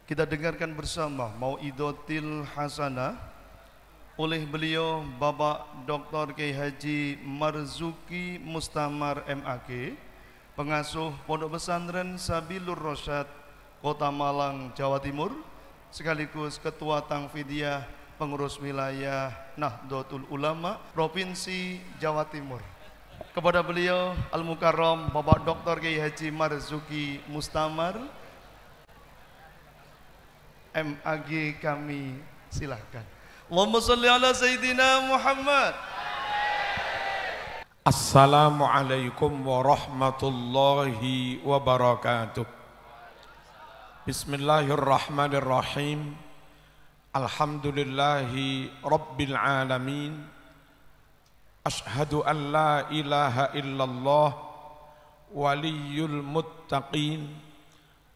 Kita dengarkan bersama Mau'idotil Hasanah oleh beliau Bapak Dr. Kiai Haji Marzuki Mustamar MAG, pengasuh Pondok Pesantren Sabilur Rasyad, Kota Malang, Jawa Timur, sekaligus Ketua Tangfidiyah Pengurus Wilayah Nahdlatul Ulama Provinsi Jawa Timur. Kepada beliau Al-Mukarram Bapak Dr. Kiai Haji Marzuki Mustamar MAG, kami silahkan. Allahumma salli ala Sayyidina Muhammad. Assalamualaikum warahmatullahi wabarakatuh. Bismillahirrahmanirrahim. Alhamdulillahi rabbil alamin. Ashhadu an la ilaha illallah waliyul muttaqin.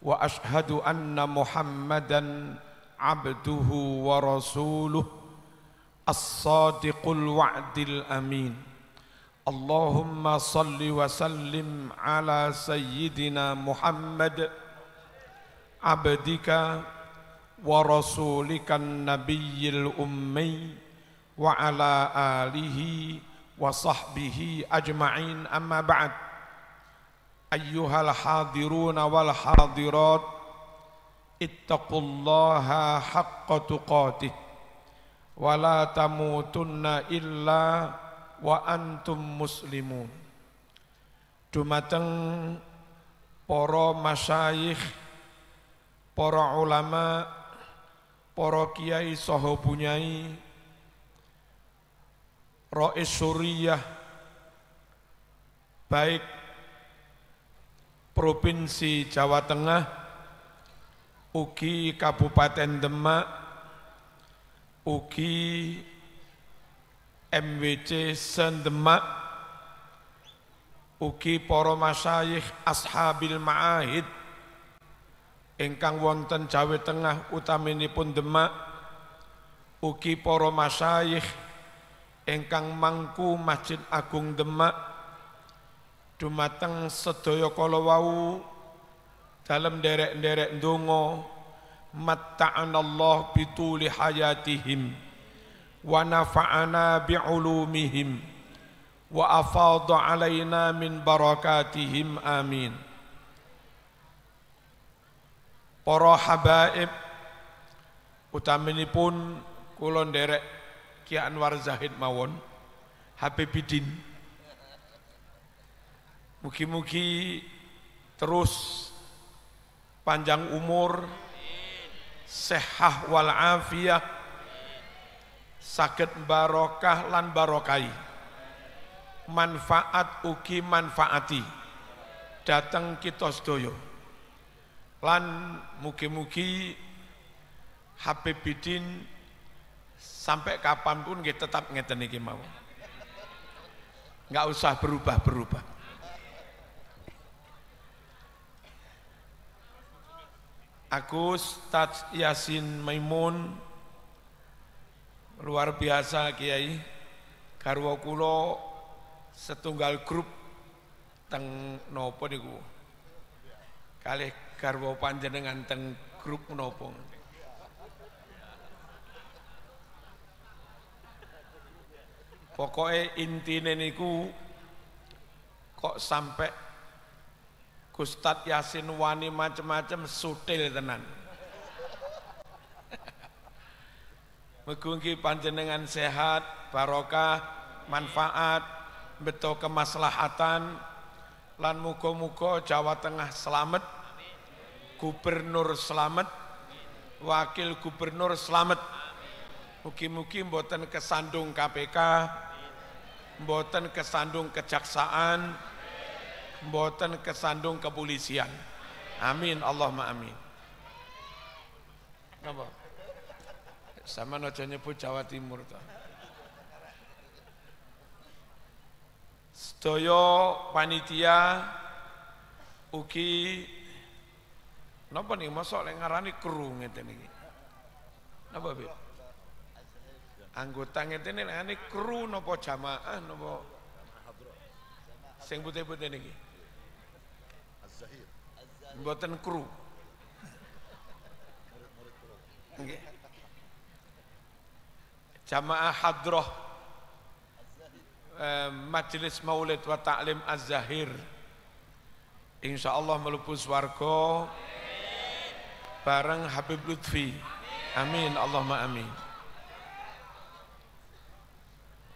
Wa ashhadu anna Muhammadan abduhu wa rasuluh as-sadiqul wa'dil amin. Allahumma salli wa sallim ala sayyidina Muhammad abdika wa rasulika nabiyyil ummi wa ala alihi wa sahbihi ajma'in, amma ba'd. Ayyuhal hadiruna wal hadirat, ittaqullaha haqqa tuqatih wa la tamutunna illa wa antum muslimun. Dumateng para masyayikh, para ulama, para kiai saha bunyai, rais suriyah baik Provinsi Jawa Tengah, ugi Kabupaten Demak, ugi MWC Sendemak, ugi para masyayikh ashabil ma'ahid ingkang wonten Jawa Tengah utaminipun Demak, ugi para masyayikh ingkang mangku Masjid Agung Demak, dumateng sedaya kala wau dalem nderek-nderek ndonga matta'anallah bituli hayatihim wa nafa'ana bi'ulumihim wa afadha alaina min barakatihim, amin. Para habaib utaminipun kula nderek Ki Anwar Zahid mawon Habibidin, mugi-mugi terus panjang umur, sehah wal afiyah, saged barokah lan barokai, manfaat ugi manfaati dateng kita sedaya. Lan mugi-mugi Habibidin sampai kapanpun nggih tetap ngeten iki mau. Enggak usah berubah-berubah. Aku Ustaz Yasin Maimun, luar biasa Kiai, garwa kula setunggal grup teng nopo niku, kalih garwa panjenengan teng grup nopo. Pokoknya intine niku kok sampai Ustaz Yasin wani macam-macam sutil tenan. Mugi-mugi panjenengan sehat, barokah, manfaat, beto kemaslahatan, lan muga-muga Jawa Tengah selamat, gubernur selamat, wakil gubernur selamat. Mugi-mugi mboten kesandung KPK, mboten kesandung kejaksaan, mboten kesandung kepolisian. Amin, Allahumma amin. Napa? Sama aja nyebut Jawa Timur to. Sedaya panitia ugi napa nih mosok lek ngarani kru ngeten iki. Napa, Bib? Anggota ngeten iki ngarani kru napa jamaah napa sing putih-putih niki? Mboten kru. Nggih. Jamaah hadroh Majelis Maulid wa Ta'lim Az-Zahir insyaallah mlebu swarga bareng Habib Lutfi. Amin Allahumma amin.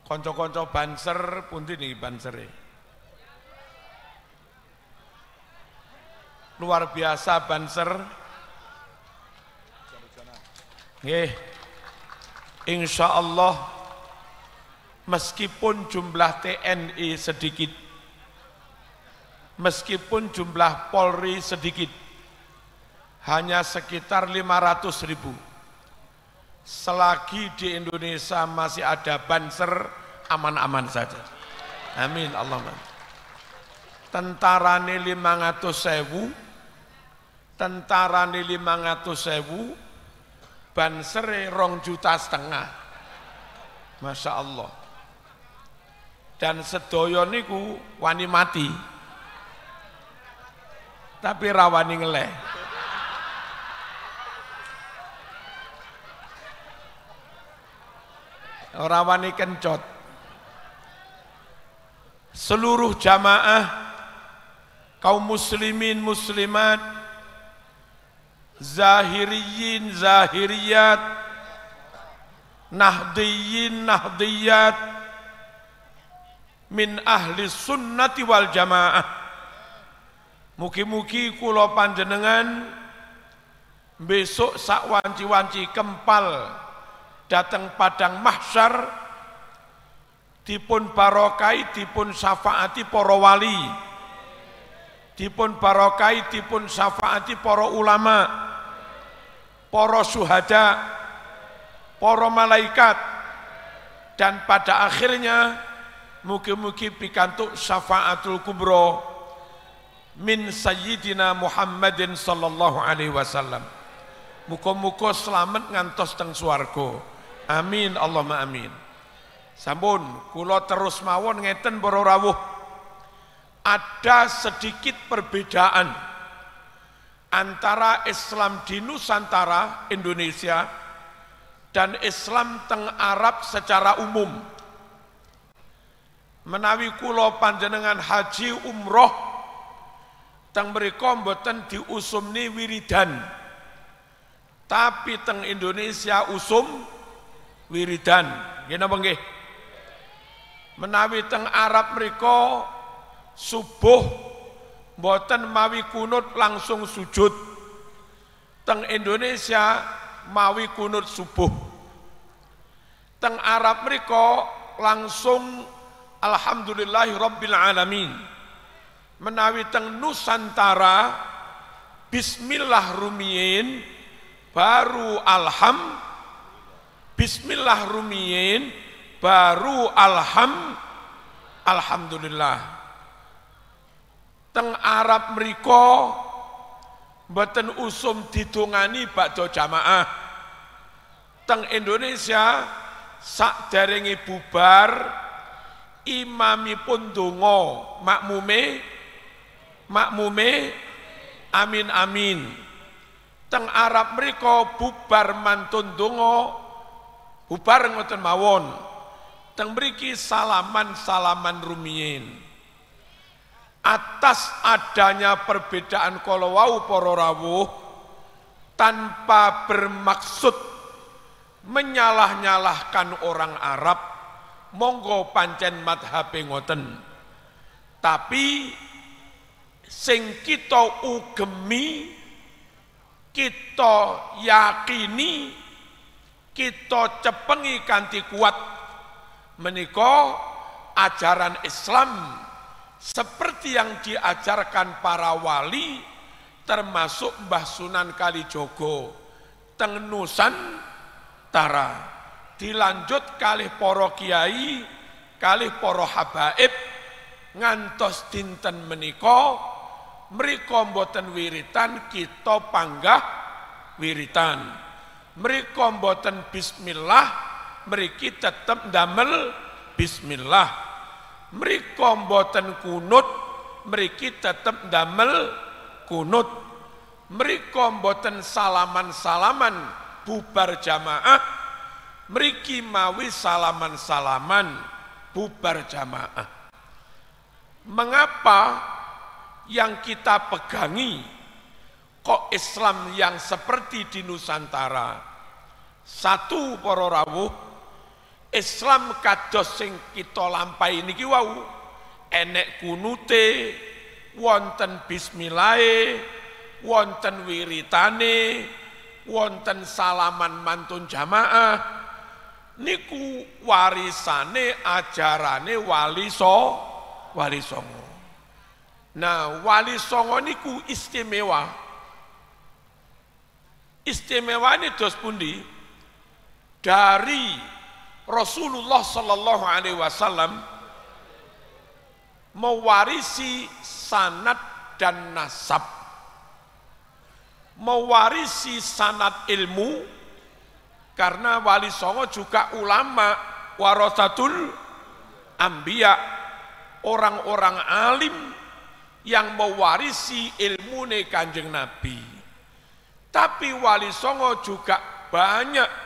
Kanca-kanca Banser pundi niki Bansere? Luar biasa Banser. Nggih. Insyaallah meskipun jumlah TNI sedikit, meskipun jumlah Polri sedikit, hanya sekitar 500.000. Selagi di Indonesia masih ada Banser, aman-aman saja. Amin Allahumma. Tentarane 500.000, tentarane 500.000, Bansere 2,5 juta. Masya Allah. Dan sedaya niku wani mati, tapi rawani ngeleh. Rawani kencot. Seluruh jamaah kaum muslimin muslimat, zahiriyin zahiriyat, nahdiyin nahdiyat, min ahli sunnati wal jamaah. Mugi-mugi kula panjenengan besok sak wanci-wanci kempal datang padang mahsyar dipun barokai dipun syafaati para wali, dipun barokai dipun syafaati para ulama, para syuhada, para malaikat, dan pada akhirnya mugi-mugi pikantuk syafaatul kubra min sayyidina Muhammadin sallallahu alaihi wasallam. Muga-muga selamat ngantos teng swarga. Amin Allahumma amin. Sampun kula terus mawon ngeten para rawuh. Ada sedikit perbedaan antara Islam di Nusantara Indonesia dan Islam teng Arab secara umum. Menawi kula panjenengan haji umroh teng mriku mboten diusumni wiridan, tapi teng Indonesia usum wiridan. Nggih napa nggih? Menawi teng Arab mriku subuh mboten mawi kunut langsung sujud. Teng Indonesia mawi kunut subuh. Teng Arab mriku langsung alhamdulillahi rabbil alamin. Menawi teng Nusantara bismillah rumiyin baru bismillah rumiyin baru alhamdulillah. Teng Arab mriko mboten usum didongani bakda jamaah. Teng Indonesia sakderenge bubar imamipun donga, makmume amin amin. Teng Arab mriko bubar mantun donga, bubar ngoten mawon. Teng mriki salaman rumiyin. Atas adanya perbedaan kala wau para rawuh tanpa bermaksud menyalah-nyalahkan orang Arab, monggo pancen madhabe ngoten. Tapi sing kita ugemi, kita yakini, kita cepengi kanthi kuat menika ajaran Islam seperti yang diajarkan para wali, termasuk Mbah Sunan Kalijogo teng Nusantara, dilanjut kalih para kiai, kalih para habaib ngantos dinten menika mriko mboten wiritan, kita panggah wiritan. Mriko mboten bismillah, mriki tetep ndamel bismillah. Mriko mboten kunut, mriki tetep ndamel kunut. Mriko mboten salaman-salaman, bubar jamaah, mriki mawi salaman-salaman bubar jamaah. Mengapa yang kita pegangi kok Islam yang seperti di Nusantara? Satu, para rawuh, Islam kados sing kita lampahi niki wau, enek kunute, wonten bismillahe, wonten wiritane, wonten salaman mantun jamaah, niku warisane ajarane Wali Songo. Nah, Wali Songo niku istimewa. Istimewanya dos pundi? Dari Rasulullah Sallallahu Alaihi Wasallam mewarisi sanad dan nasab, mewarisi sanad ilmu, karena Wali Songo juga ulama, warasatul anbiya, orang-orang alim yang mewarisi ilmu Kanjeng Nabi. Tapi Wali Songo juga banyak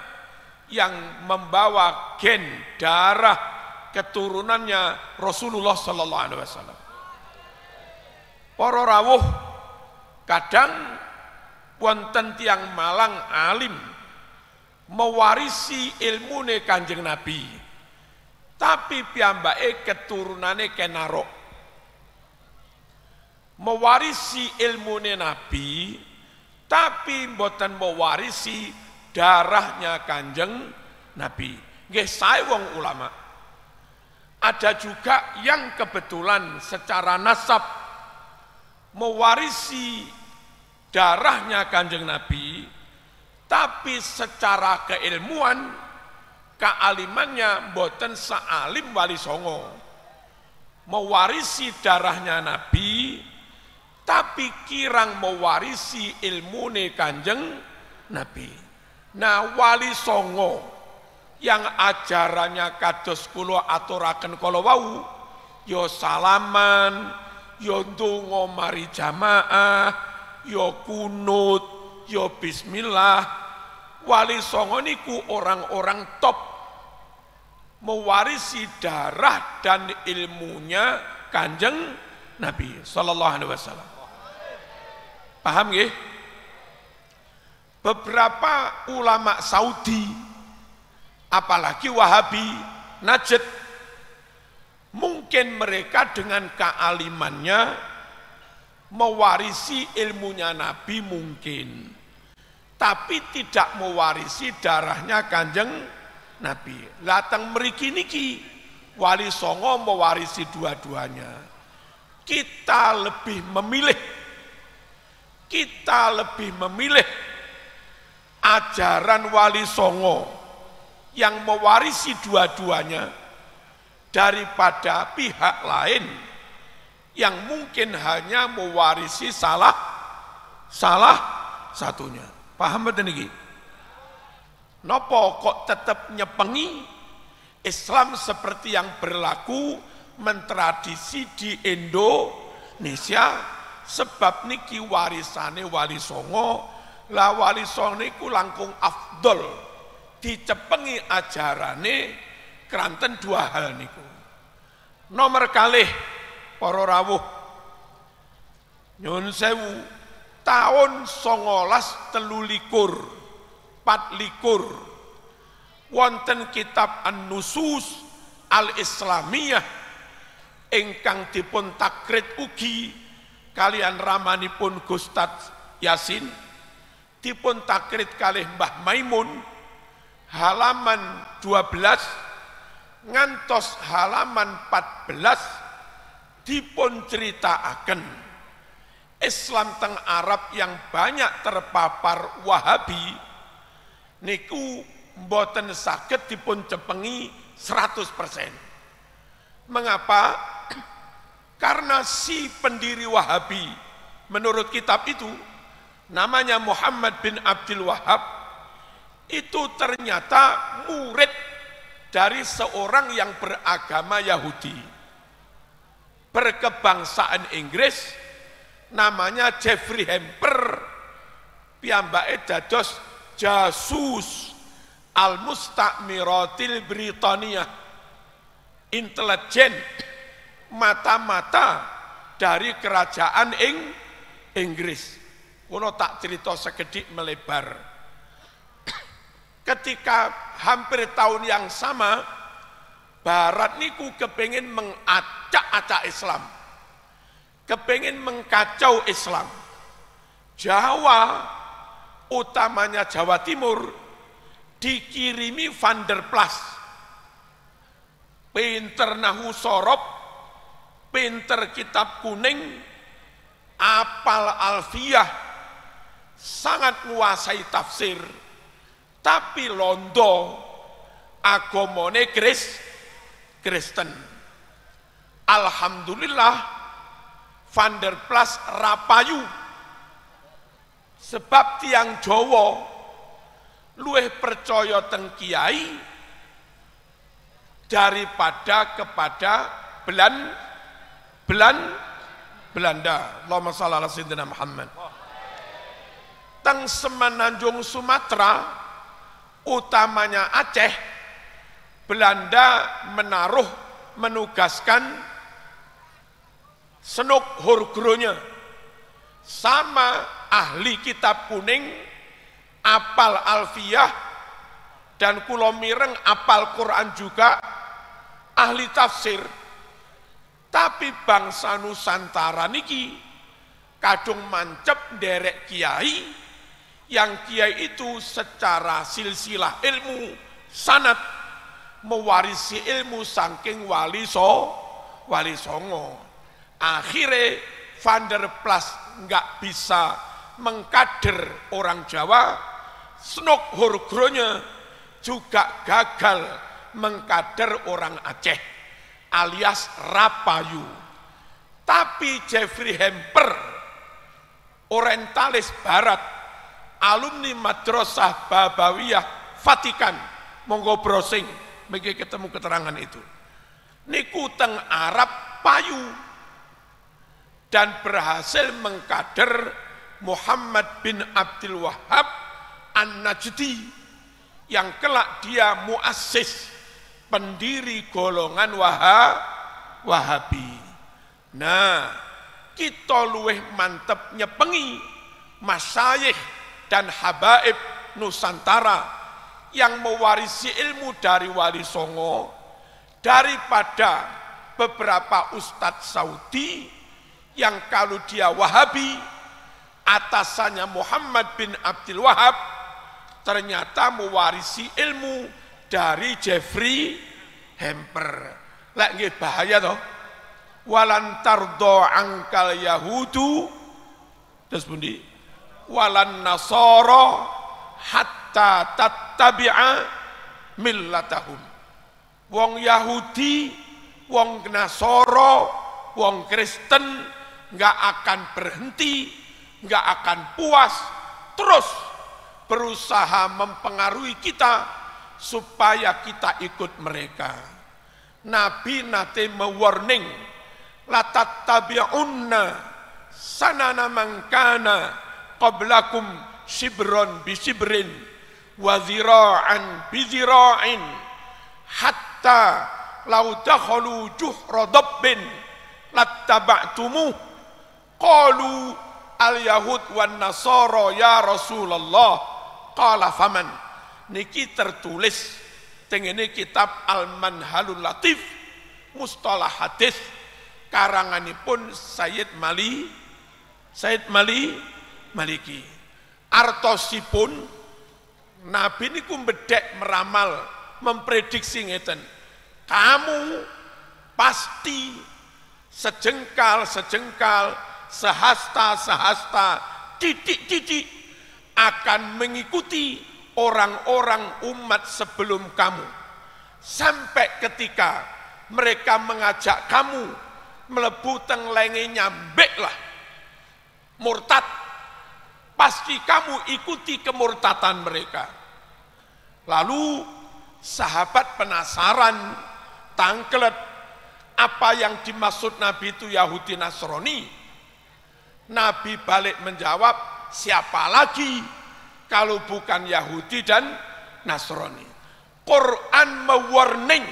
yang membawa gen darah keturunannya Rasulullah Sallallahu Alaihi Wasallam. Para rawuh, kadang wonten tiang Malang alim mewarisi ilmu Kanjeng Nabi, tapi piyambake keturunane kenarok. Mewarisi ilmu Nabi, tapi mboten mewarisi darahnya Kanjeng Nabi. Nggih sae wong ulama. Ada juga yang kebetulan secara nasab mewarisi darahnya Kanjeng Nabi, tapi secara keilmuan, kealimannya mboten saalim Wali Songo. Mewarisi darahnya Nabi, tapi kirang mewarisi ilmu Kanjeng Nabi. Nah, Wali Songo yang ajarannya kados kula aturaken kala wau, ya salaman, ya ndonga mari jamaah, ya kunut, ya bismillah. Wali Songo niku orang-orang top, mewarisi darah dan ilmunya Kanjeng Nabi Sallallahu Alaihi Wasallam. Paham nggih? Beberapa ulama Saudi, apalagi Wahabi, Najd, mungkin mereka dengan kealimannya mewarisi ilmunya Nabi mungkin, tapi tidak mewarisi darahnya Kanjeng Nabi. Latang mriki niki Wali Songo mewarisi dua-duanya. Kita lebih memilih ajaran Wali Songo yang mewarisi dua-duanya daripada pihak lain yang mungkin hanya mewarisi salah satunya. Paham betul niki? Nopo kok tetap nyepengi Islam seperti yang berlaku mentradisi di Indonesia? Sebab niki warisane Wali Songo, lah Wali Songo niku langkung afdol dicepengi ajarane kranten dua hal niku. Nomor kalih, para rawuh, nyun sewu, tahun 1924 wonten kitab An-Nusus Al-Islamiyah ingkang dipun takrit ugi kalian ramanipun Gustad Yasin, dipun takrit kalih Mbah Maimun, halaman 12 ngantos halaman 14 dipun ceritaaken Islam teng Arab yang banyak terpapar Wahabi niku mboten saged dipun cepengi 100%. Mengapa? Karena si pendiri Wahabi menurut kitab itu namanya Muhammad bin Abdul Wahab, itu ternyata murid dari seorang yang beragama Yahudi, berkebangsaan Inggris, namanya Jeffrey Hamper. Piyambake dados jasus al-mustakmiratil Britania, intelijen mata-mata dari kerajaan Inggris. Kulo tak cerita sekedik melebar. Ketika hampir tahun yang sama, Barat niku kepengin mengacak-acak Islam, kepengin mengkacau Islam. Jawa, utamanya Jawa Timur, dikirimi Van der Plas, pinter nahu sorob, pinter kitab kuning, apal alfiyah, sangat menguasai tafsir, tapi londo agamane Kristen. Alhamdulillah Van der Plas rapayu, sebab tiang Jawa luwih percaya teng kiai daripada kepada Belanda. Allahumma shalli ala sayyidina Muhammad. Teng Semenanjung Sumatera, utamanya Aceh, Belanda menugaskan Senuk Hurgronya sama ahli kitab kuning, apal alfiyah, dan kulo mireng apal Quran juga, ahli tafsir. Tapi bangsa Nusantara niki kadung mancep derek kiai, yang kiai itu secara silsilah ilmu sanad mewarisi ilmu saking wali songo. Akhirnya Van der Plas nggak bisa mengkader orang Jawa, Senuk Hurgronya juga gagal mengkader orang Aceh alias rapayu. Tapi Jeffrey Hemper, orientalis barat, alumni Madrasah Babawiyah Vatikan, monggo browsing mungkin ketemu keterangan itu, niku teng Arab payu dan berhasil mengkader Muhammad bin Abdul Wahab An-Najdi, yang kelak dia muassis, pendiri golongan Wahabi. Nah, kita luweh mantep nyepengi masyayikh dan habaib Nusantara yang mewarisi ilmu dari Wali Songo daripada beberapa ustadz Saudi yang kalau dia Wahabi, atasannya Muhammad bin Abdul Wahab, ternyata mewarisi ilmu dari Jeffrey Hemper. Lek nggih bahaya toh. Walan tardo angkal Yahudu, terus pundi? Walan nasara hatta tattabi'a millatahum. Wong Yahudi, wong Nasara, wong Kristen nggak akan berhenti, nggak akan puas, terus berusaha mempengaruhi kita supaya kita ikut mereka. Nabi nate mewarning, la tattabi'unna sanana man kana qablakum shibron bi shibrin wa zira'an bi zira'in hatta law dakhalu juhra dabbin lattaba'tumuh. Qalu al-yahud wan nasara ya Rasulullah, qala faman. Niki tertulis tengene kitab Al-Manhalul Latif mustalah hadis karanganipun Sayyid Maliki. Artosipun Nabi niku bedek meramal, memprediksi ngeten, kamu pasti sejengkal, sehasta, titik-titik akan mengikuti orang-orang umat sebelum kamu, sampai ketika mereka mengajak kamu melebu teng lenge nyambek lah murtad, pasti kamu ikuti kemurtatan mereka. Lalu sahabat penasaran, tangklet, apa yang dimaksud Nabi itu Yahudi Nasrani? Nabi balik menjawab, siapa lagi kalau bukan Yahudi dan Nasrani. Quran mewarning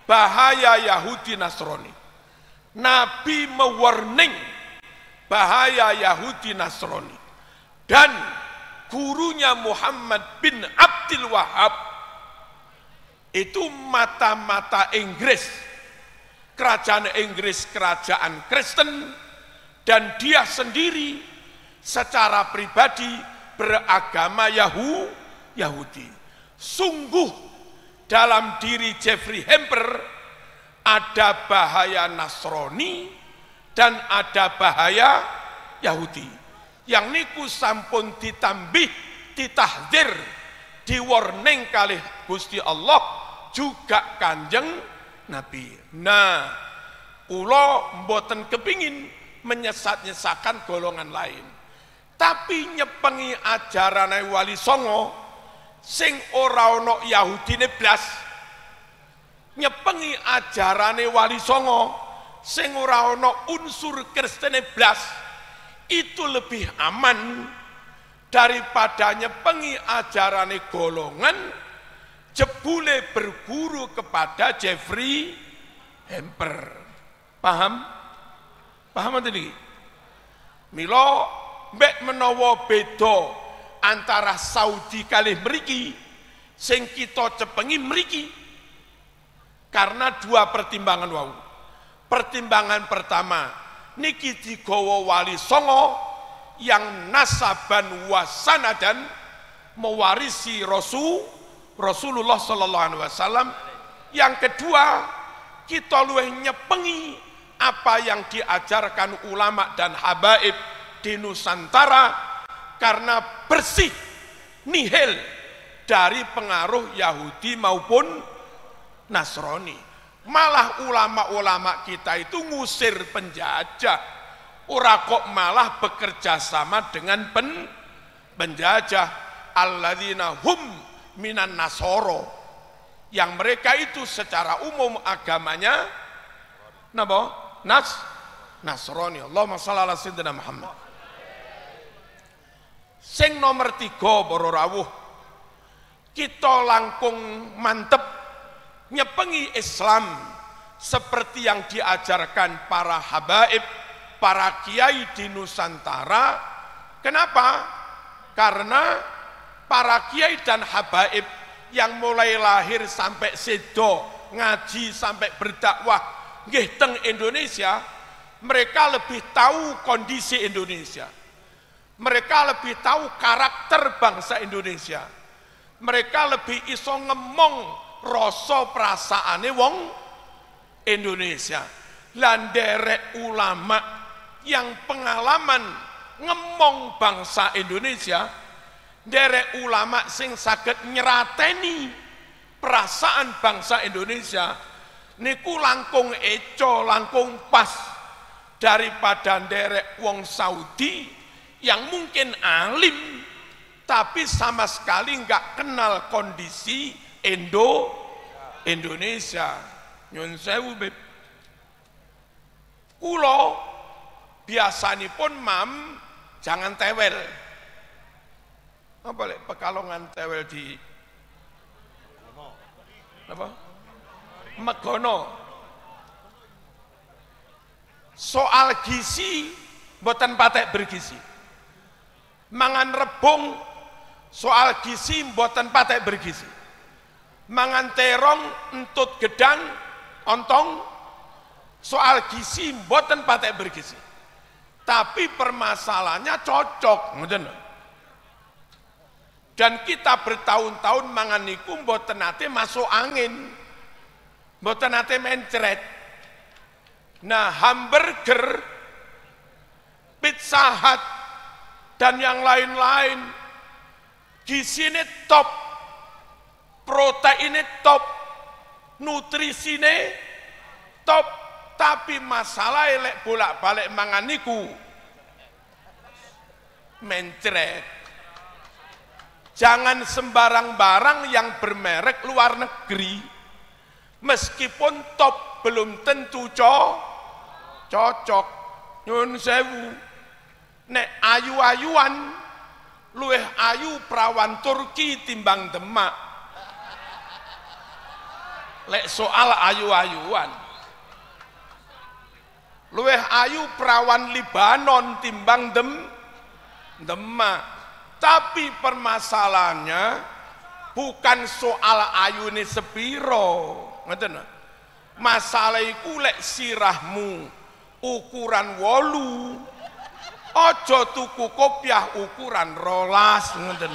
bahaya Yahudi Nasrani. Nabi mewarning bahaya Yahudi Nasrani. Dan gurunya Muhammad bin Abdul Wahab itu mata-mata Inggris, kerajaan Inggris, kerajaan Kristen, dan dia sendiri secara pribadi beragama Yahudi. Sungguh dalam diri Jeffrey Hamper ada bahaya Nasrani dan ada bahaya Yahudi. Yang niku sampun ditambih, ditahdir, diwarning kalih Gusti Allah juga Kanjeng Nabi. Nah, kula mboten kepingin menyesat-nyesakan golongan lain, tapi nyepengi ajarane Wali Songo sing ora ana Yahudine blas, nyepengi ajarane Wali Songo sing ora ana unsur Kristene blas, itu lebih aman daripada nyepengi ajarane golongan jebule berguru kepada Jeffrey Hamper. Paham? Paham tadi? Milo mbek menawa beda antara Saudi kalih mriki sing kita cepengi mriki karena dua pertimbangan wau. Pertimbangan pertama, niki digawa Wali Songo yang nasaban wasanadan mewarisi Rasulullah sallallahu alaihi wasallam. Yang kedua, kita luwih nyepengi apa yang diajarkan ulama dan habaib di Nusantara karena bersih, nihil dari pengaruh Yahudi maupun Nasrani. Malah ulama-ulama kita itu ngusir penjajah, ora kok malah bekerja sama dengan penjajah. Alladzina hum minan nasoro, yang mereka itu secara umum agamanya napa? Nasrani. Allahumma shalli ala sayyidina Muhammad. Sing nomor 3 para rawuh, kita langkung mantep nyepengi Islam seperti yang diajarkan para habaib, para kiai di Nusantara. Kenapa? Karena para kiai dan habaib yang mulai lahir sampai sedo, ngaji sampai berdakwah nggih teng Indonesia, mereka lebih tahu kondisi Indonesia. Mereka lebih tahu karakter bangsa Indonesia. Mereka lebih iso ngemong rasa perasaane wong Indonesia. Lan derek ulama yang pengalaman ngemong bangsa Indonesia, derek ulama sing saged nyerateni perasaan bangsa Indonesia, niku langkung eco, langkung pas daripada derek wong Saudi yang mungkin alim tapi sama sekali nggak kenal kondisi Indonesia. Nyun sewu beb. Kulo biasanipun mam jangan tewel. Apa lek Pekalongan tewel di apa? Megono. Soal gizi mboten patek bergizi. Mangan rebung soal gizi mboten patek bergizi. Mangan terong, entut gedang, ontong, soal gizi mboten patek bergizi. Tapi permasalahannya cocok, dan kita bertahun-tahun mangan niku mboten nate masuk angin, mboten nate mencret. Nah, hamburger, Pizza Hut dan yang lain-lain gizinya top, proteinnya top, nutrisine top, tapi masalah lek bolak-balik mangan niku mencret. Jangan sembarang barang yang bermerek luar negeri, meskipun top belum tentu cocok. Nyun sewu, nek ayu-ayuan luweh ayu prawan Turki timbang Demak. Lek soal ayu-ayuan, luweh ayu prawan Libanon timbang Demak. Tapi permasalahannya bukan soal ayune sepiro, ngoten. Masalah iku lek sirahmu ukuran 8, ojo tuku kopiah ukuran 12, ngoten.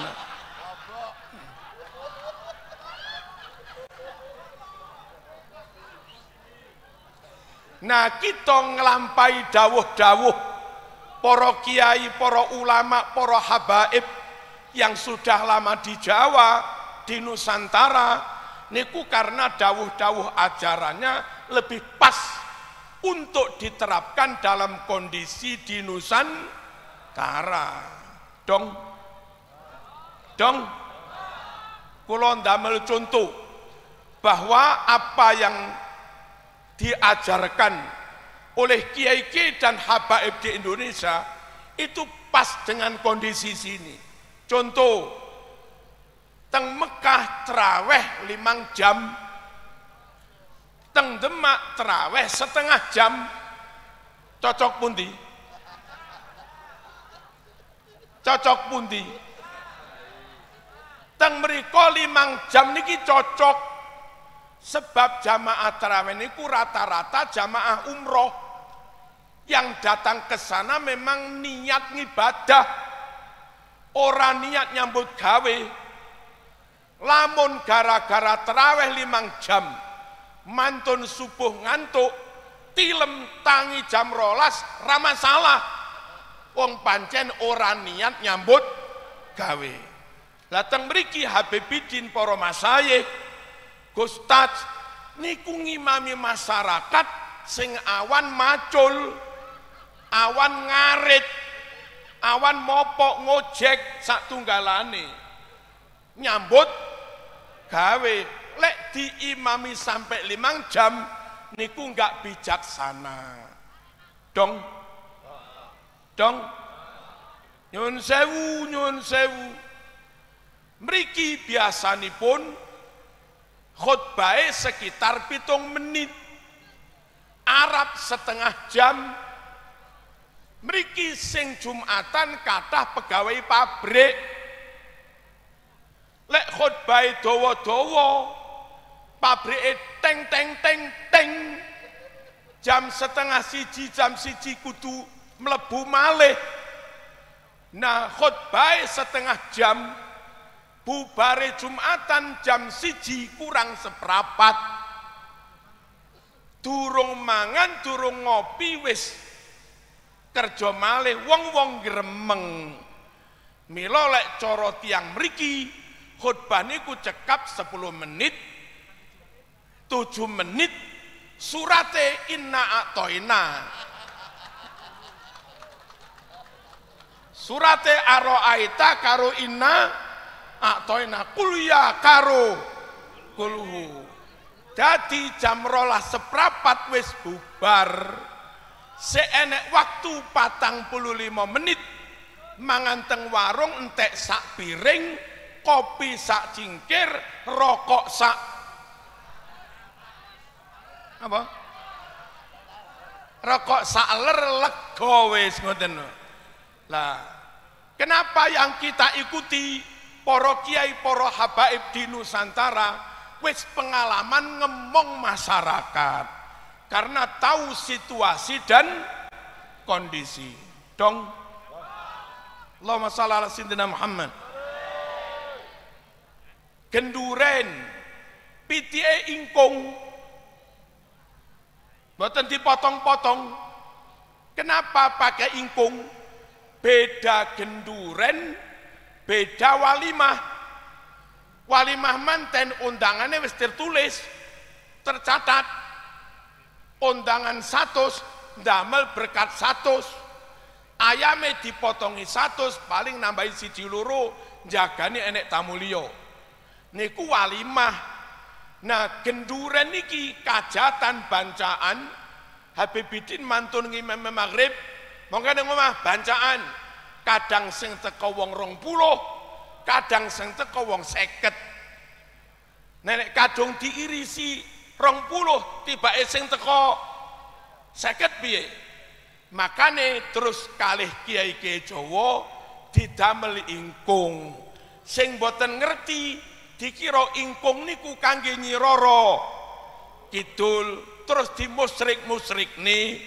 Nah, kita ngelampai dawuh-dawuh para kiai, para ulama, para habaib yang sudah lama di Jawa, di Nusantara, niku karena dawuh-dawuh ajarannya lebih pas untuk diterapkan dalam kondisi di Nusantara. Dong, kula ndamel contoh bahwa apa yang diajarkan oleh kiai-kiai dan habaib di Indonesia itu pas dengan kondisi sini. Contoh, teng Mekah traweh 5 jam, teng Demak traweh setengah jam, cocok pundi? Cocok pundi? Teng mriko 5 jam niki cocok. Sebab jamaah tarawih niku rata-rata jamaah umroh yang datang ke sana memang niat ngibadah, orang niat nyambut gawe. Lamun gara-gara tarawih 5 jam, mantun subuh ngantuk, tilem tangi jam 12, ra masalah. Wong pancen orang niat nyambut gawe. Lah teng mriki Habibidin para masayikh, Gustad niku ngimami masyarakat sing awan macul, awan ngarit, awan mopok ngojek sak tunggalane nyambut gawe. Lek diimami sampai 5 jam niku enggak bijaksana. Dong nyun sewu mriki biasanipun khutbah sekitar 7 menit, Arab setengah jam. Mriki sing Jumatan kathah pegawai pabrik, lek khutbah dawa-dawa pabrike teng jam setengah 1, jam 1 kudu mlebu malih. Nah, khutbah setengah jam, bubare Jumatan jam 1 kurang seprapat, durung mangan durung ngopi wis kerja malih, wong-wong gremeng. Mila lek cara tiang mriki khutbah niku cekap 10 menit, 7 menit surate inna atoina, surate aro'aita karo inna atoina, kuliah karo kulhu. Jadi jam 12 seprapat wis bubar. Seenek waktu 45 menit mangan teng warung entek sak piring, kopi sak cingkir, rokok sak apa? Rokok sak ler lega wis ngoten. Lah, kenapa yang kita ikuti para kiai, para habaib di Nusantara wis pengalaman ngemong masyarakat karena tahu situasi dan kondisi. Dong, Allahumma shalli ala sayyidina Muhammad. Genduren pitike ingkung mboten dipotong-potong. Kenapa pakai ingkung? Beda genduren, beda walimah. Walimah manten undangannya wis tertulis, tercatat. Undangan 100, damel berkat 100. Ayame dipotongi 100, paling nambahi 1 loro, jagani enek tamu liya. Niku walimah. Nah, genduren niki kajatan bancaan. Habibidin mantun ngimam maghrib, monggo nang omah bancaan. kadang sing teko wong 20, kadang sing teko wong 50. Nek kadung diirisi 20 tibake sing teko 50 piye? Makane terus kalih kiai-kiai Jawa didamel ingkung. Sing boten ngerti dikira ingkung niku kangge Nyi Roro Kidul, terus dimusrik-musrikne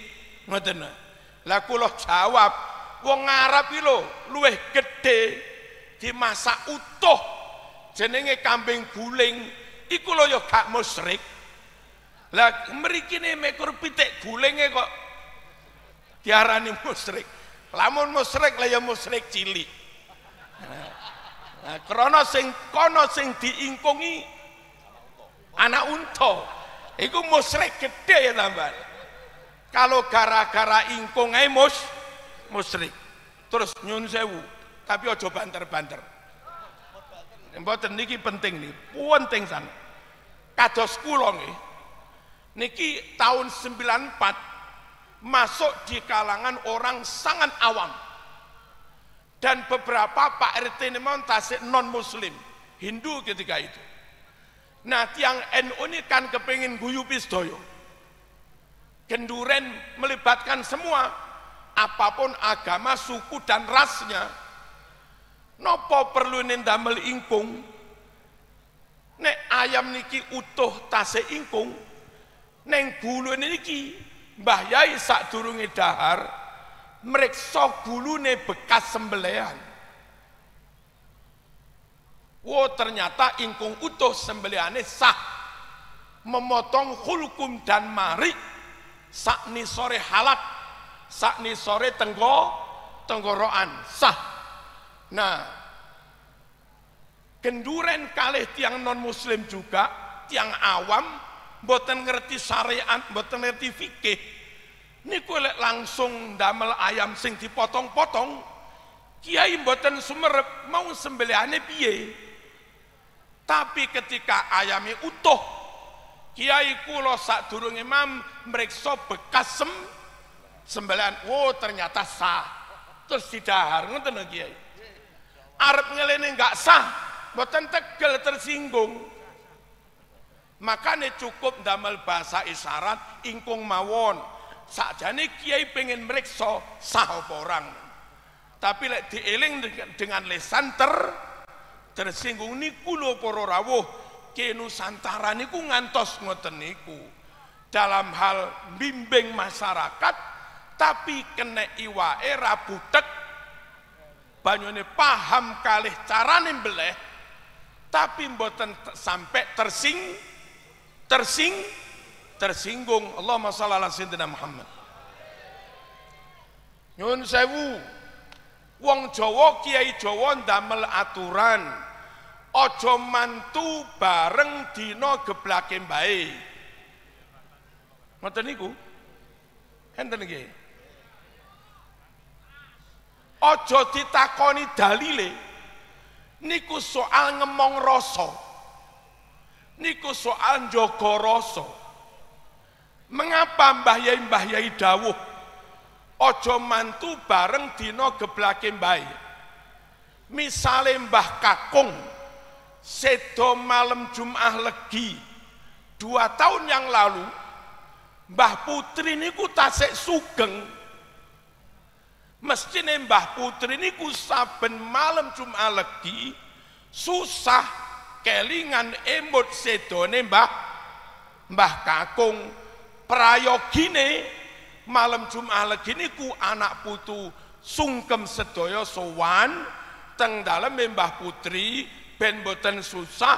ngoten. Lah kula jawab, wong Arab iki lho luwih gedhe dimasak utuh jenenge kambing guling iku lho ya gak musrik. Lah mrikine mekur pitik gulinge kok diarani musrik. Lamun musrik lah ya musrik cilik. Nah, krana sing kono sing diingkungi anak unta. Iku musrik gede ya tambah. Kalau gara-gara ingkung ae musrik. Terus nyun sewu, tapi aja banter-banter. Mboten niki penting nih, penting san. Kados kula nggih. Niki tahun 94 masuk di kalangan orang sangat awam. Dan beberapa Pak RT ini tasik non muslim, Hindu ketika itu. Nah, tiang NU ini kan kepingin guyupi sedaya. Kenduren melibatkan semua, apapun agama, suku dan rasnya. Nopo perlu ndamel ingkung? Nek ayam niki utuh tasik ingkung, neng gulune niki Mbah Yai sadurunge dahar mreksa gulune bekas sembelihan. Oh ternyata ingkung utuh sembelihane sah, memotong hulkum dan mari sakni sore halak, sakni sore tenggorokan sah. Nah, kenduren kalih tiang non muslim juga, tiang awam, mboten ngerti syariat, mboten ngerti fikih, niku lek langsung damel ayam sing dipotong-potong, kiai mboten sumerep mau sembelihane piye. Tapi ketika ayamnya utuh, kiai kula sadurunge imam mreksa bekas sembelihan, oh ternyata sah. Terus didahar ngoten kiai. Arep ngelene enggak sah, mboten tegel tersinggung. Makanya cukup damel bahasa isyarat ingkung mawon. Sakjane kiai pengen mreksa sah apa orang. Tapi lek dieling dengan lesan tersinggung niku lho para rawuh, Ki Nusantara niku ngantos ngoten niku. Dalam hal bimbing masyarakat tapi kena iwae ra butek banyune paham kalih carane mbeleh tapi mboten sampai tersinggung. Allahumma shalli ala sayyidina Muhammad. Nyun sewu, wong Jawa, kiai Jawa ndamel aturan aja mantu bareng dina geblake mbae. Ngoten niku. Enten nggih. Aja ditakoni dalile. Niku soal ngemong rasa. Niku soal njaga rasa. Mengapa Mbah Yai dawuh aja mantu bareng dina geblake mbae? Misale Mbah Kakung sedo malam Jumat Legi 2 tahun yang lalu, Mbah Putri niku tasik sugeng. Mestine Mbah Putri niku saben malam Jumat Legi susah kelingan emut sedone Mbah Kakung. Prayogine malam Jumat Legi niku anak putu sungkem sedaya sowan teng daleme Mbah Putri ben boten susah,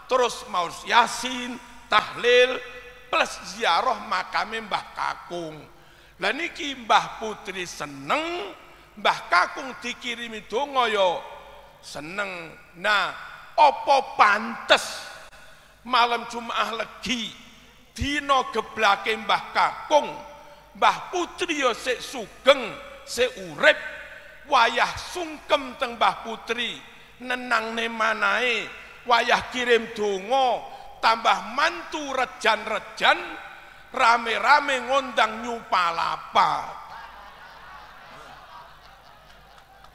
terus maos Yasin, tahlil plus ziarah makame Mbah Kakung. Lah niki Mbah Putri seneng, Mbah Kakung dikirimi donga ya seneng. Nah, apa pantes malam Jumat Legi dina geblake Mbah Kakung, Mbah Putri ya sik sugeng, sik urip, wayah sungkem teng Mbah Putri nenangne manae, wayah kirim donga, tambah mantu rejan-rejan, rame-rame ngondang nyupalapa.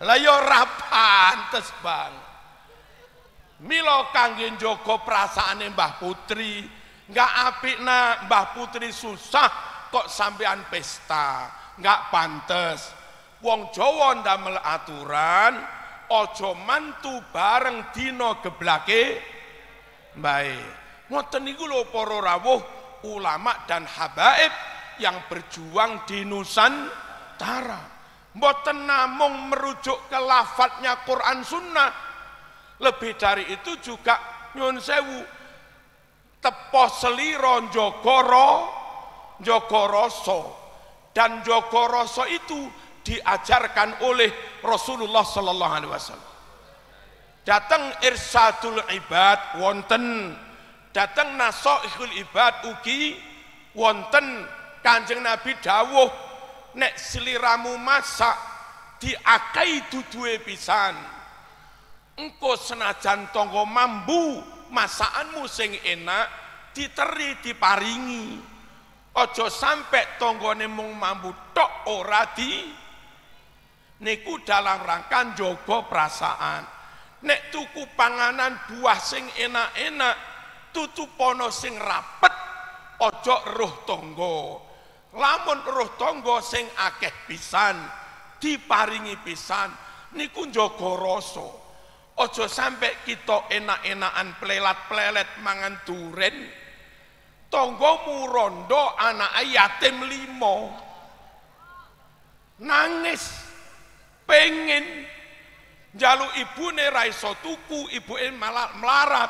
Lah ya ora pantes, Bang. Mila kangge njaga perasaane Mbah Putri, enggak apikna Mbah Putri susah kok sampean pesta, enggak pantes. Wong Jawa ndamel aturan aja mantu bareng dina geblake mbae. Ngoten niku lho para rawuh ulama dan habaib yang berjuang di Nusantara. Mboten namung merujuk ke lafadznya Quran Sunnah. Lebih dari itu juga nyun sewu tepo seliro njaga rasa. Dan njaga rasa itu diajarkan oleh Rasulullah sallallahu alaihi wasallam. Datang irsadul ibad wonten, datang nasaihul ibad ugi wonten. Kanjeng Nabi dawuh nek sliramu masak diakai duduhe pisan, engko senajan tangga mambu masakanmu sing enak diteri diparingi, aja sampai tanggane mung mambu tok ora di niku dalam rangka njaga perasaan. Nek tuku panganan buah sing enak-enak tutupono sing rapet aja roh tangga. Lamun roh tangga sing akeh pisan diparingi pisan niku njaga rasa. Aja sampai kita enak-enakan plelat-plelet mangan duren tanggamu rondo anake yatim 5 nangis pengen njaluk ibune ra iso tuku, ibuke malah melarat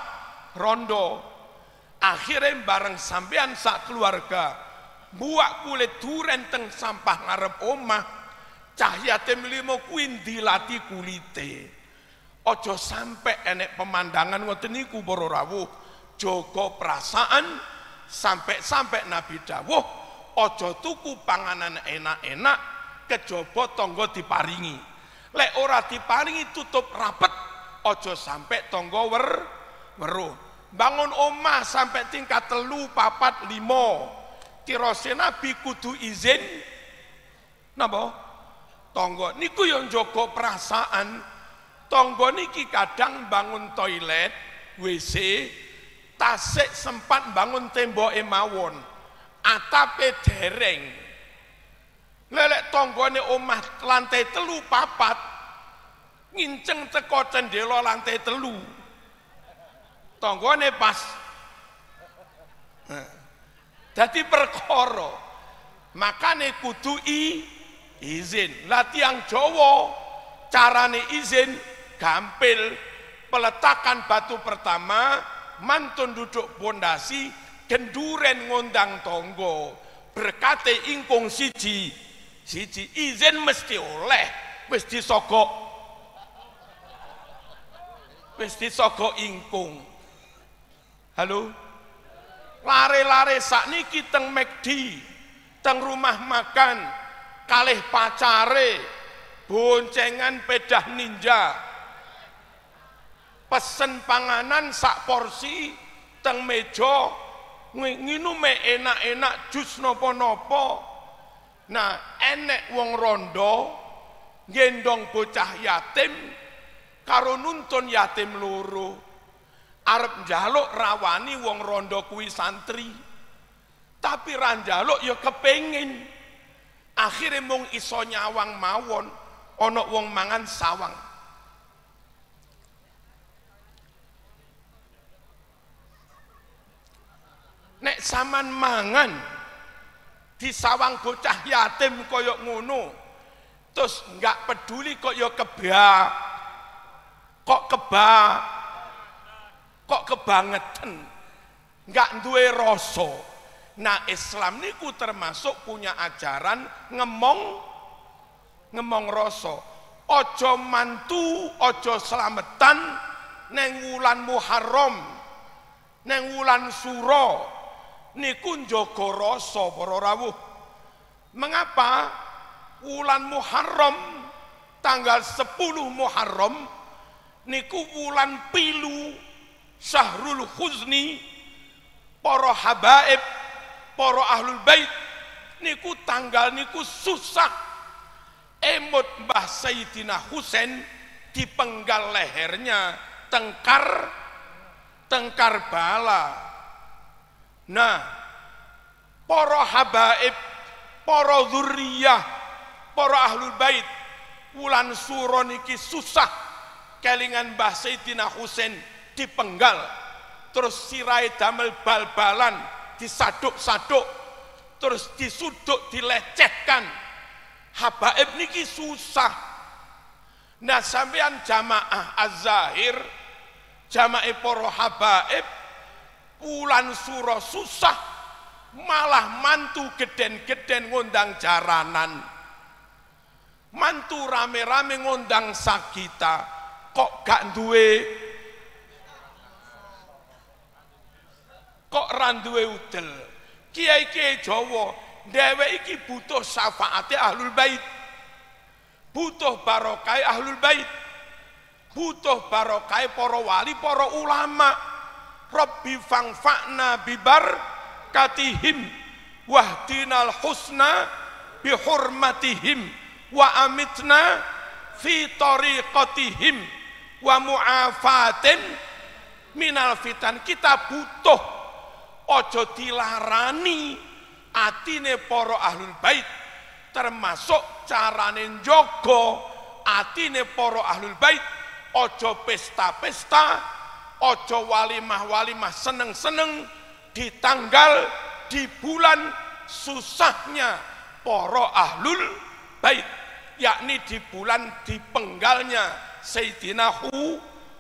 rondo. Akhirnya bareng sampean sak keluarga buak kulit duren teng sampah ngarep omah, cah yatim 5 kuwi dilati kulite. Ojo sampai enek pemandangan ngoten niku para rawuh, jaga perasaan. Sampai Nabi dawuh ojo tuku panganan enak-enak kejaba tangga diparingi. Lek ora diparingi tutup rapet, ojo sampai tangga weruh. Bangun omah sampai tingkat 3, 4, 5 kirose Nabi kudu izin napa tangga niku yo njaga perasaan. Tangga niki kadang bangun toilet WC tasik sempat bangun temboke mawon atape dereng. Lelek tanggane omah lantai 3, 4 nginceng teko cendela lantai 3 tanggane pas dadi perkara, makane kudu izin. Lah tiyang Jawa carane izin gampil, peletakan batu pertama mantun duduk pondasi genduren ngundang tangga berkate ingkung siji izin mesti oleh, wis disogok ingkung. Halo, lare-lare sakniki teng McD, teng rumah makan kalih pacare boncengan pedah ninja pesen panganan sak porsi teng meja nginume enak-enak jus nopo-nopo. Nah enek wong rondo gendong bocah yatim karo nuntun yatim loro arep njaluk rawani wong rondo kuwi santri, tapi ra njaluk ya kepengin. Akhire mung iso nyawang mawon, ana wong mangan sawang. Nek saman mangan di sawang bocah yatim kaya ngono, terus enggak peduli kok ya kok kebangetan, enggak duwe rasa. Nah Islam niku termasuk punya ajaran ngemong rasa. Ojo mantu, ojo selametan neng wulan Muharram, neng wulan Suro niku njaga rasa para rawuh. Mengapa? Wulan Muharram tanggal 10 Muharram niku wulan pilu Syahrul Huzni, para habaib, para ahlul bait niku tanggal niku susah emut Mbah Sayyidina Husain dipenggal lehernya tengkar bala. Nah, para habaib, para dzurriyyah, para ahlul bait wulan sura niki susah kelingan Mbah Sayyidina Husain dipenggal, terus sirai damel bal-balan, disaduk-saduk, terus disuduk, dilecehkan. Habaib niki susah. Nah, sampean jamaah Az-Zahir, jamaah para habaib wulan sura susah, malah mantu geden-geden ngundang jaranan, mantu rame-rame ngundang sakita, kok gak duwe, kok randuwe udel. Kiai-kiai Jawa dhewe iki butuh syafaate ahlul bait, butuh barokah ahlul bait, butuh barokah para wali, para ulama. Rabbi fangfa'na bibarakatihim wahdinal husna bihurmatihim wa amitna fi tariqatihim wa mu'afatin minal fitan. Kita butuh ojo dilarani atine para ahlul bait, termasuk carane njaga atine para ahlul bait. Ojo pesta-pesta, ojo walimah-walimah seneng-seneng di tanggal, di bulan susahnya para ahlul bait, yakni di bulan dipenggalnya Sayyidina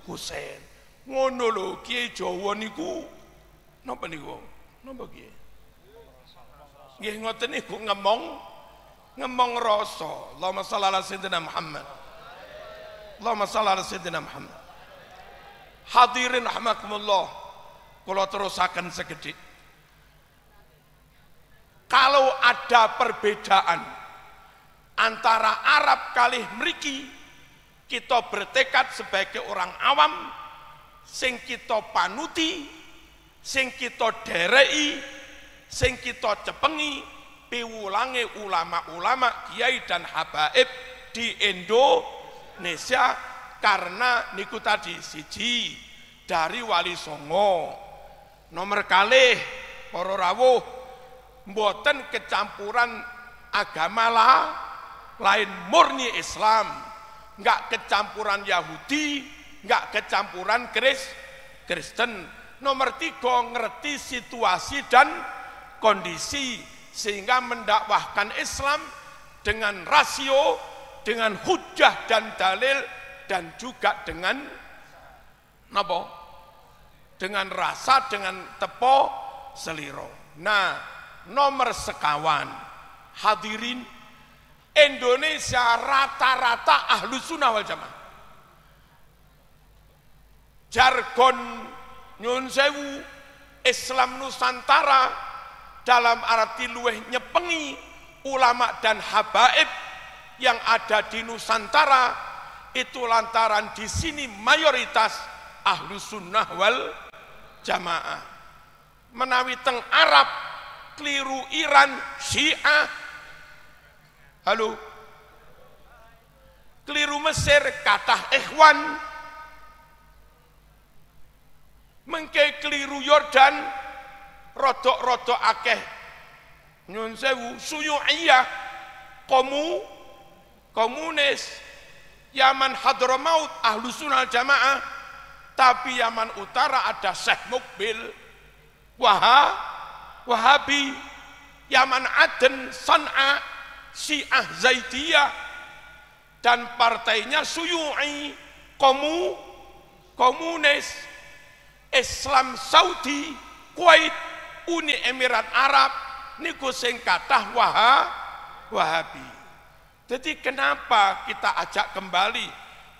Husain. Ngono lho Kiai Jawa niku. Napa niku? Napa Kiai? Nggih ngoten niku ngemong rasa. Allahumma shalli ala sayyidina Muhammad. Allahumma shalli ala sayyidina Muhammad. Hadirin rahmatullah, kula terusaken sekedhik. Kalau ada perbedaan antara Arab kalih mriki, kita bertekad sebagai orang awam, sing kita panuti, sing kita dereki, sing kita cepengi, piwulange ulama-ulama, kiai dan habaib di Indonesia. Karena niku tadi siji dari Wali Songo, nomor kalih para rawuh mboten kecampuran agama lain, murni Islam, enggak kecampuran Yahudi, enggak kecampuran Kristen. Nomor 3, ngerti situasi dan kondisi sehingga mendakwahkan Islam dengan rasio, dengan hujah dan dalil, dan juga dengan napa? Dengan rasa, dengan tepo seliro. Nah, nomor sekawan, hadirin, Indonesia rata-rata ahlu sunnah wal jamaah. Jargon nyun sewu Islam Nusantara dalam arti luweh nyepengi ulama dan habaib yang ada di Nusantara. Itu lantaran di sini mayoritas ahlu sunnah wal jamaah. Menawi teng Arab keliru Iran Syiah, halo, keliru Mesir kathah Ikhwan, mengke keliru Yordan rodok-rodok akeh nyun sewu Syuyu'iyah, komunis. Yaman Hadramaut ahlu sunnah jamaah, tapi Yaman Utara ada Syekh Mukbil Wahabi. Yaman Aden San'a Syiah Zaidiyah, dan partainya Syuyu'i, komunis. Islam Saudi, Kuwait, Uni Emirat Arab niku sing kathah Wahabi. Jadi kenapa kita ajak kembali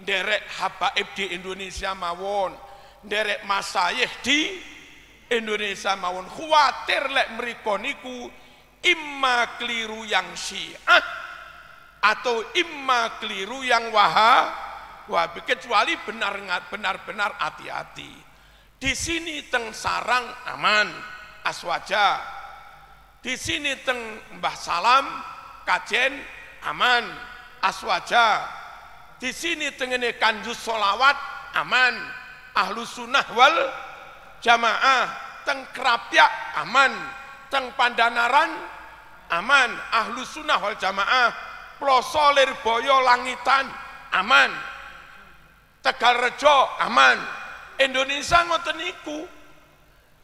derek habaib di Indonesia mawon, derek masayih di Indonesia mawon, khawatir lek mriko niku imma keliru yang Syiah atau imma keliru yang Wahabi, kecuali benar-benar hati-hati. Di sini teng Sarang aman, Aswaja. Di sini teng Mbah Salam, Kajen aman, aswaja. Di sini tengene kanjus solawat aman, ahlu sunnah wal jamaah. Teng Krapyak aman, teng Pandanaran aman, ahlu sunnah wal jamaah. Ploso Lirboyo Langitan aman, Tegalrejo aman. Indonesia ngoten niku.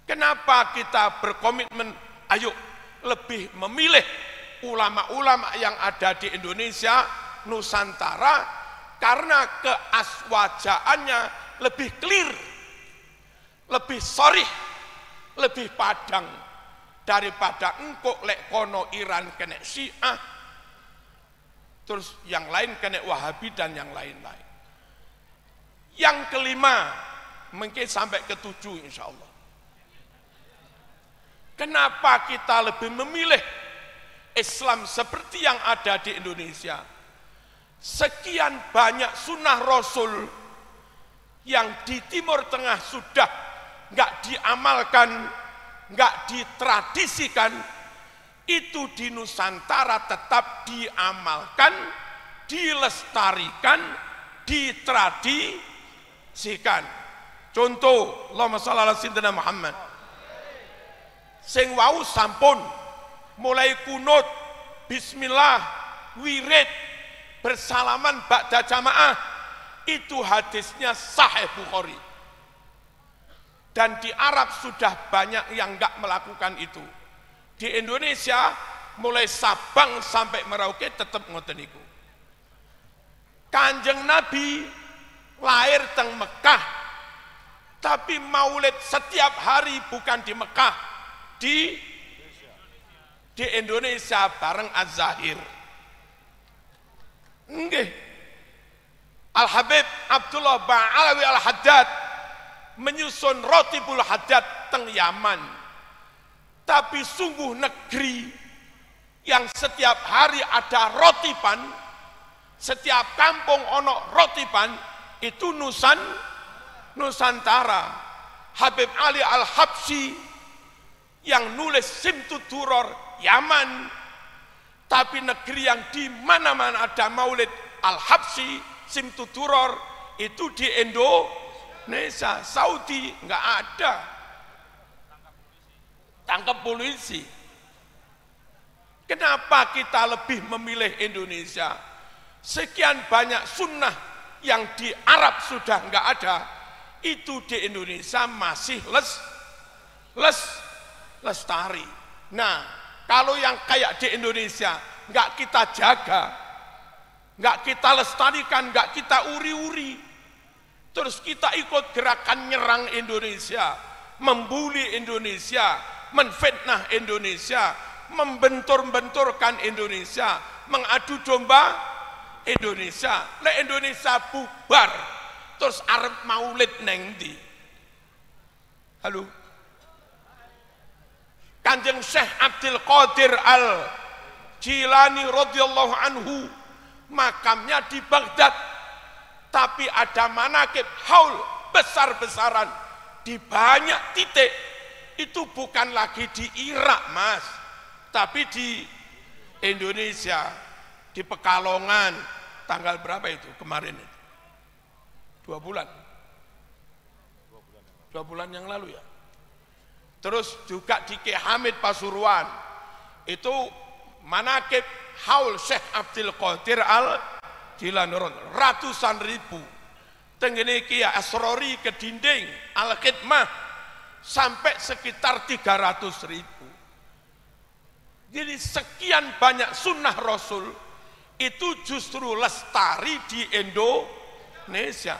Kenapa kita berkomitmen ayo lebih memilih ulama-ulama yang ada di Indonesia, Nusantara, karena keaswajaannya lebih clear, lebih sorih, lebih padang daripada engkok lek kono Iran kena Syiah, terus yang lain kena Wahabi dan yang lain-lain. Yang kelima, mungkin sampai ketujuh insya Allah. Kenapa kita lebih memilih Islam seperti yang ada di Indonesia? Sekian banyak sunnah Rasul yang di Timur Tengah sudah nggak diamalkan, nggak ditradisikan, itu di Nusantara tetap diamalkan, dilestarikan, ditradisikan. Contoh, Allahumma shalli ala sayyidina Muhammad. Sing wau sampun mulai kunut, bismillah, wirid, bersalaman ba'da jamaah, itu hadisnya Sahih Bukhari. Dan di Arab sudah banyak yang enggak melakukan itu. Di Indonesia mulai Sabang sampai Merauke tetap ngoten niku. Kanjeng Nabi lahir teng Mekah, tapi maulid setiap hari bukan di Mekah, di Indonesia bareng Az-Zahir. Nggih. Al-Habib Abdullah Ba'alawi Al-Haddad menyusun Rotibul Haddad teng Yaman. Tapi sungguh negeri yang setiap hari ada rotiban, setiap kampung ono rotiban, itu Nusantara. Habib Ali Al-Habsyi yang nulis Simtud Duror Yaman, tapi negeri yang di mana-mana ada maulid Al-Habsyi, Simtud Duror, itu di Indonesia. Saudi nggak ada, tangkap polisi. Kenapa kita lebih memilih Indonesia? Sekian banyak sunnah yang di Arab sudah nggak ada, itu di Indonesia masih lestari. Nah, kalau yang kayak di Indonesia nggak kita jaga, nggak kita lestarikan, nggak kita uri-uri, terus kita ikut gerakan nyerang Indonesia, membuli Indonesia, menfitnah Indonesia, membentur-benturkan Indonesia, mengadu domba Indonesia. Lek Indonesia bubar, terus arep maulid neng ndi? Halo, Kanjeng Syekh Abdul Qadir Al-Jilani radhiyallahu anhu makamnya di Baghdad, tapi ada manakib haul besar-besaran di banyak titik. Itu bukan lagi di Irak mas, tapi di Indonesia, di Pekalongan. Tanggal berapa itu kemarin itu? 2 bulan yang lalu ya. Terus juga di Ki Hamid Pasuruan, itu manakib haul Syekh Abdul Qadir Al-Jilani ratusan ribu. Tenggene Ki Asrori ke dinding Al-Khidmah sampai sekitar 300.000. Jadi sekian banyak sunnah Rasul itu justru lestari di Indonesia.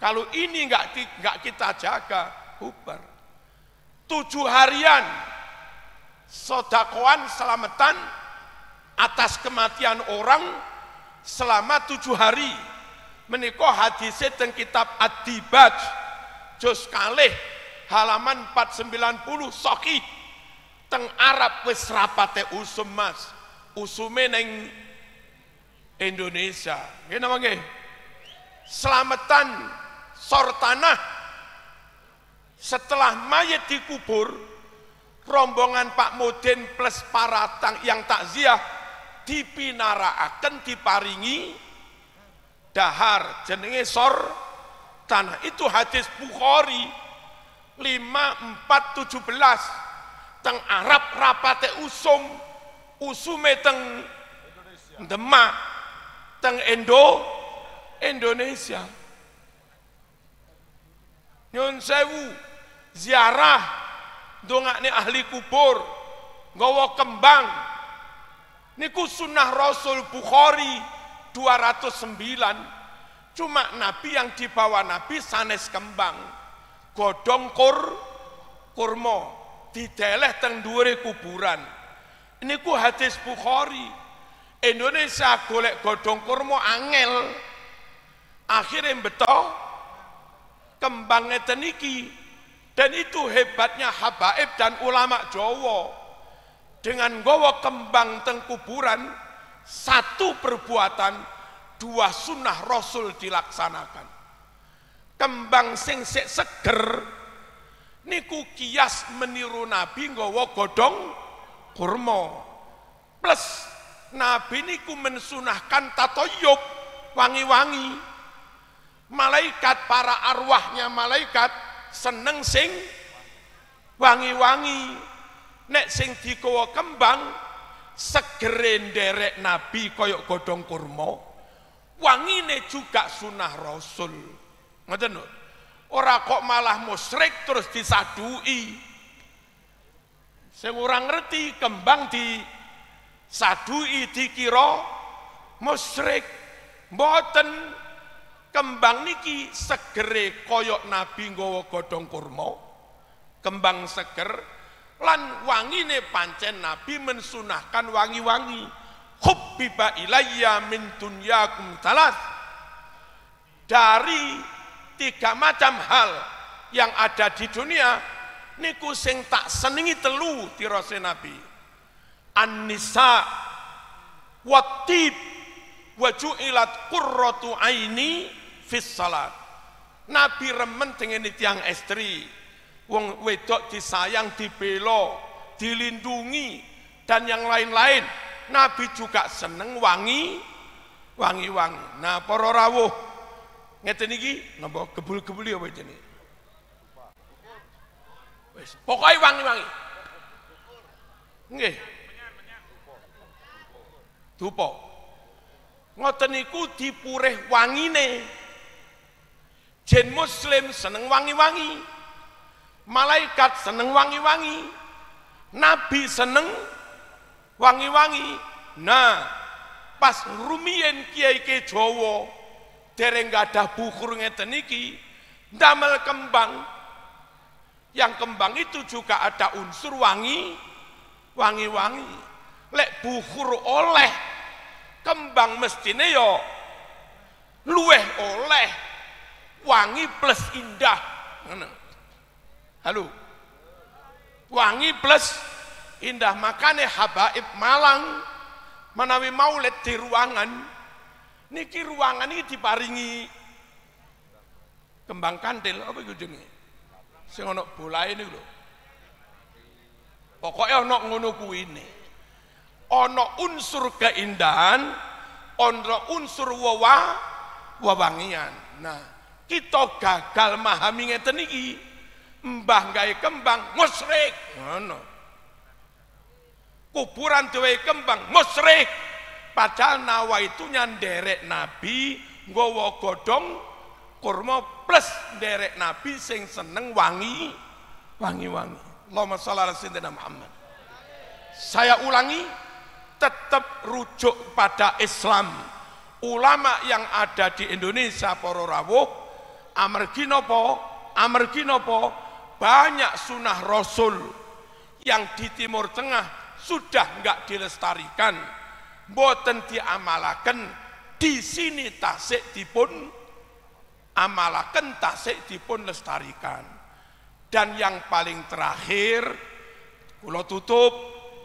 Kalau ini nggak kita jaga, bubar. 7 harian sodakoan selamatan atas kematian orang selama 7 hari. Menika hadisnya teng kitab Ad-Dibaj juz kalih halaman 490 sahih. Teng Arab wis rapate usum mas, usume neng Indonesia. Nggih napa nggih? Selamatan sor tanah. Setelah mayat dikubur, rombongan Pak Mudin plus para yang takziah dipinarakaken diparingi dahar jenenge sor tanah. Itu hadis Bukhari 5417 teng Arab rapate usume teng Demak teng Indonesia. Nyun sewu ziarah dongakne ahli kubur nggawa kembang niku sunnah Rasul Bukhari 209. Cuma Nabi yang dibawa Nabi sanes kembang godong kurma dideleh teng dhuwure kuburan. Niku hadis Bukhari. Indonesia golek godong kurma angel, akhirnya beto kembang ngeten iki. Dan itu hebatnya habaib dan ulama Jawa, dengan nggawa kembang teng kuburan, satu perbuatan dua sunnah Rasul dilaksanakan. Kembang sing sik seger niku kias meniru Nabi nggawa godong kurma. Plus Nabi niku mensunahkan tatoyub wangi-wangi. Malaikat, para arwahnya malaikat seneng sing wangi-wangi. Nek sing digawa kembang segere nderek Nabi koyok godong kurma, wangine juga sunah Rasul. Ngoten lho. Ora kok malah musyrik terus disadui. Sing ora ngerti kembang disadui dikira musyrik. Mboten, kembang niki segere koyok Nabi nggawa godhong kurma, kembang seger lan wangine pancen Nabi mensunahkan wangi-wangi. Hubbiba ilayya min dunyakum talas, dari 3 macam hal yang ada di dunia niku sing tak senengi telu tirose Nabi. An-nisa wat-tib wa ju'ilat qurratu aini fis salat. Nabi remen dengan tiang istri, wong wedok disayang, dibelo, dilindungi dan yang lain-lain. Nabi juga seneng wangi-wangi. Nah, para rawuh ngeten iki napa gebul-gebul apa jenenge? Wis, pokoke wangi-wangi. Nggih. Dupa. Ngoten niku dipurih wangine. Jen muslim seneng wangi-wangi. Malaikat seneng wangi-wangi. Nabi seneng wangi-wangi. Nah, pas rumiyin kiai ke Jawa dereng gadah bukur ngeten iki ndamel kembang. Yang kembang itu juga ada unsur wangi-wangi. Lek bukur oleh kembang mestine yo luweh oleh wangi plus indah. Halo, wangi plus indah. Makane habaib Malang menawi maulid di ruangan niki, ruangan ini diparingi kembang kandil apa iku jenenge sing ana bolahe niku lho. Pokoke ana ngono kuwine. Ana unsur keindahan, ana unsur wewangian. Nah, kita gagal memahami ngeten iki, mbah gawe kembang musyrik ngono. Kuburan duwe kembang musyrik. Padahal nawaitunya nderek Nabi nggawa godhong kurma plus nderek Nabi sing seneng wangi-wangi. Allahumma shalli ala sayyidina Muhammad. Saya ulangi, tetap rujuk pada Islam. Ulama yang ada di Indonesia para rawuh amargi napa? Amargi napa? Banyak sunah Rasul yang di Timur Tengah sudah enggak dilestarikan, mboten diamalaken. Di sini tasik dipun amalaken, tasik dipun lestarikan. Dan yang paling terakhir kula tutup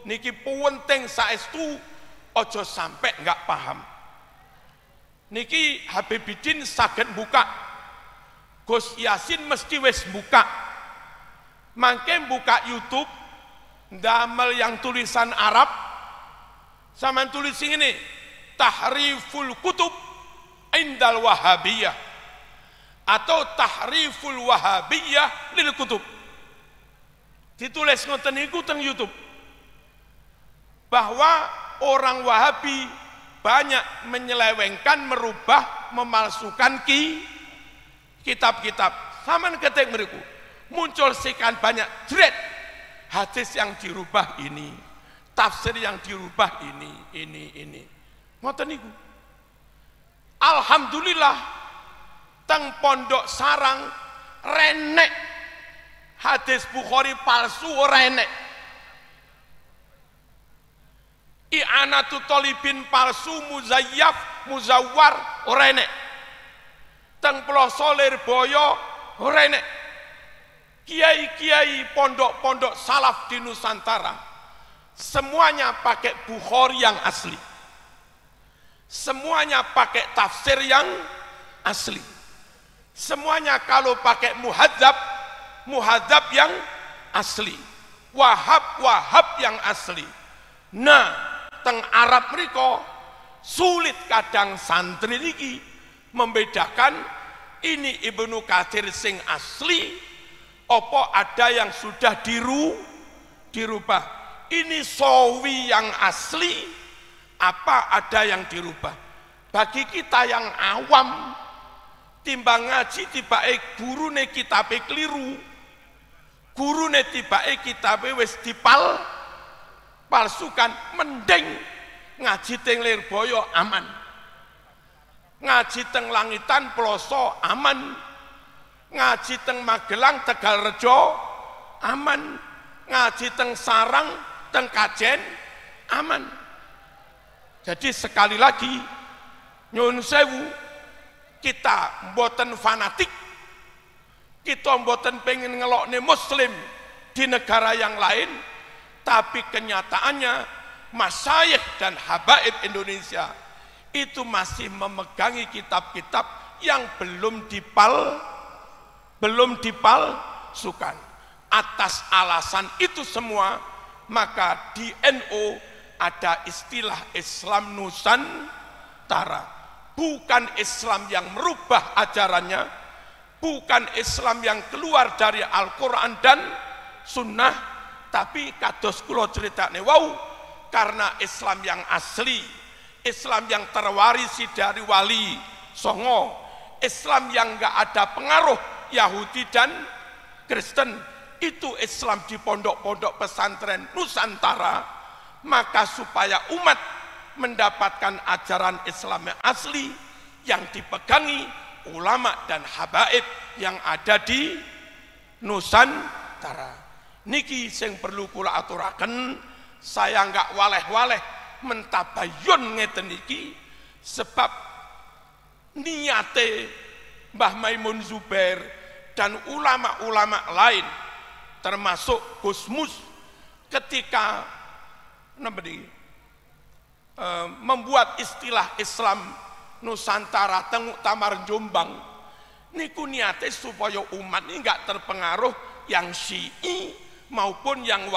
niki penting saestu ojo sampai enggak paham. Niki Habibidin saged buka, Gus Yasin mesti wis buka. Mangke buka YouTube, damel yang tulisan Arab, Sampeyan tulis ini tahriful kutub indal wahabiyah atau tahriful wahabiyah lil kutub. Ditulis ngoten niku teng YouTube bahwa orang Wahabi banyak menyelewengkan, merubah, memalsukan kitab-kitab. Sampeyan ketik mriku muncul sekian banyak jret hadis yang dirubah ini, tafsir yang dirubah ini. Ngoten niku. Alhamdulillah teng Pondok Sarang renek hadis Bukhari palsu renek. I'anatu Thalibin palsu muzayyaf muzawwar renek. Teng Ploso Lirboyo renek. Kiai-kiai pondok-pondok salaf di Nusantara semuanya pakai Bukhari yang asli. Semuanya pakai tafsir yang asli. Semuanya kalau pakai muhadzab yang asli. Wahab yang asli. Nah, teng Arab mereka sulit kadang santri niki membedakan ini Ibnu Katsir sing asli opo ada yang sudah dirubah. Ini Sawi yang asli apa ada yang dirubah. Bagi kita yang awam timbang ngaji tibake gurune kitabe keliru, gurune tibake kitabe wis palsukan, mending ngaji teng Lirboyo aman, ngaji teng Langitan Ploso aman, ngaji teng Magelang Tegalrejo aman, ngaji teng Sarang teng Kajen aman. Jadi sekali lagi nyuwun sewu, kita mboten fanatik, kita mboten pengen ngelokne muslim di negara yang lain, tapi kenyataannya masyayikh dan habaib Indonesia itu masih memegangi kitab-kitab yang belum dipalsukan. Atas alasan itu semua, maka di NU ada istilah Islam Nusantara. Bukan Islam yang merubah ajarannya, bukan Islam yang keluar dari Al-Quran dan Sunnah, tapi kados kula critakne wau, karena Islam yang asli, Islam yang terwarisi dari wali songo, Islam yang enggak ada pengaruh Yahudi dan Kristen, itu Islam di pondok-pondok pesantren Nusantara. Maka supaya umat mendapatkan ajaran Islam yang asli yang dipegangi ulama dan habaib yang ada di Nusantara. Niki sing perlu kula aturaken, saya enggak waleh-waleh mentabayun ngeten niki sebab niate Mbah Maimun Zubair dan ulama-ulama lain termasuk Gus Mus ketika membuat istilah Islam Nusantara teng Muktamar Jombang niku niate supaya umat ini enggak terpengaruh yang Syi'i maupun yang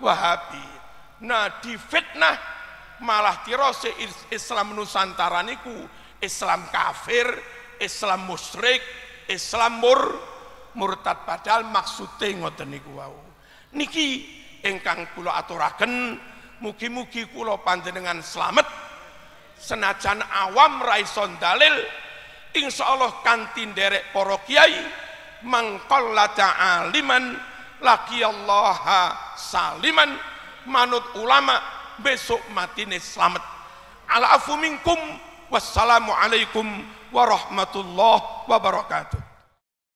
Wahabi. Nah, di fitnah malah tirose Islam Nusantara niku Islam kafir, Islam musyrik, Islam murtad, padahal maksudnya ngoten niku wau. Niki ingkang kula aturaken, mugi-mugi kula panjenengan slamet senajan awam ra iso dalil, insyaallah kanthi nderek para kiai mangqalla ta'aliman laqiyallaha saliman, manut ulama besok matine slamet. Ala afu minkum, wassalamu alaikum warahmatullahi wabarakatuh.